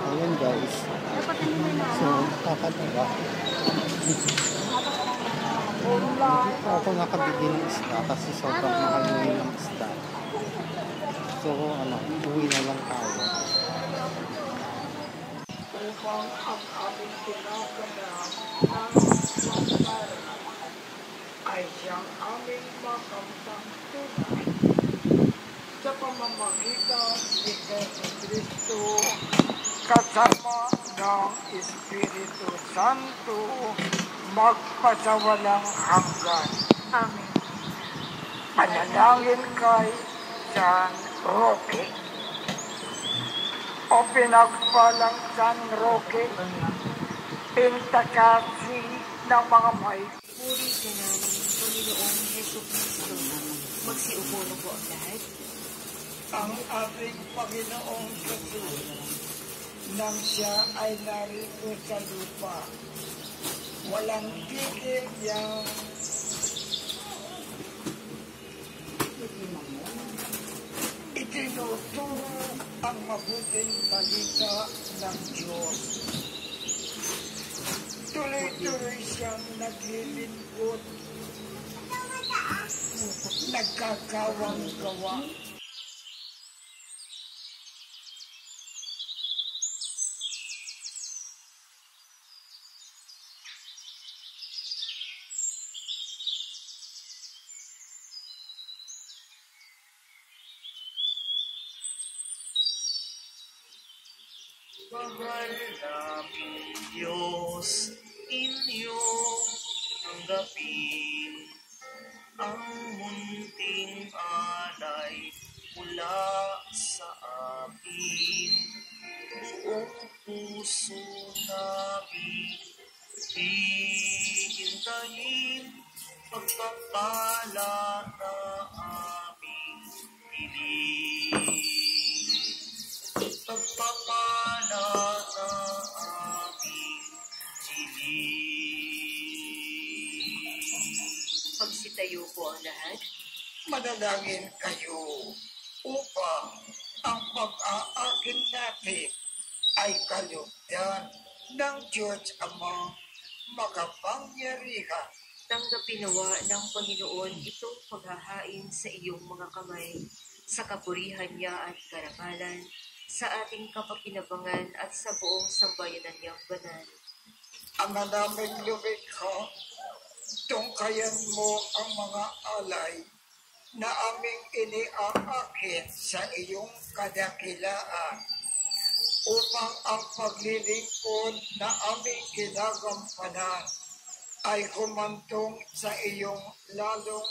Ayan guys. So, kakataga. Ako nakabigil ng isda kasi sobrang mahal ngayon ng isda. So, uwi na lang tayo. Upang ang aming pinaganap ay siyang aming makamtang tunay sa pamamagitan ni Kristo kasama ng Espiritu Santo magpasawalang hanggan. Amen. Manalangin kay San Roque. O pinagpalang San Roque, intakasi ng mga may. Puri ka namin, Panginoong Jesucristo. Magsiupo na po ang lahat. Ang ating Panginoong Jesus, nang siya ay narito sa lupa, walang tigil niyang itinuturo ang mabuting balita ng Diyos. Tuloy-tuloy siyang naglilingkod, nagkakawang gawa. Mahal naming Diyos, inyong tanggapin ang munting alay mula sa amin. Buong puso namin hihintayin pagpapala na aming piling. Pagpapala na aming siling. Magsitayo po ang lahat. Manalangin kayo upang ang pag-aakin natin ay kalugdan ng Diyos Ama makapangyarihan. Tanggapin nawa ng Panginoon itong paghahain sa iyong mga kamay, sa kapurihan niya at karangalan, sa ating kapakinabangan at sa buong sambayanan niyang banal. Ama naming lumikha, tungkayan mo ang mga alay na aming iniaakit sa iyong kadakilaan upang ang paglilingkod na aming ginagampanan ay humantong sa iyong lalong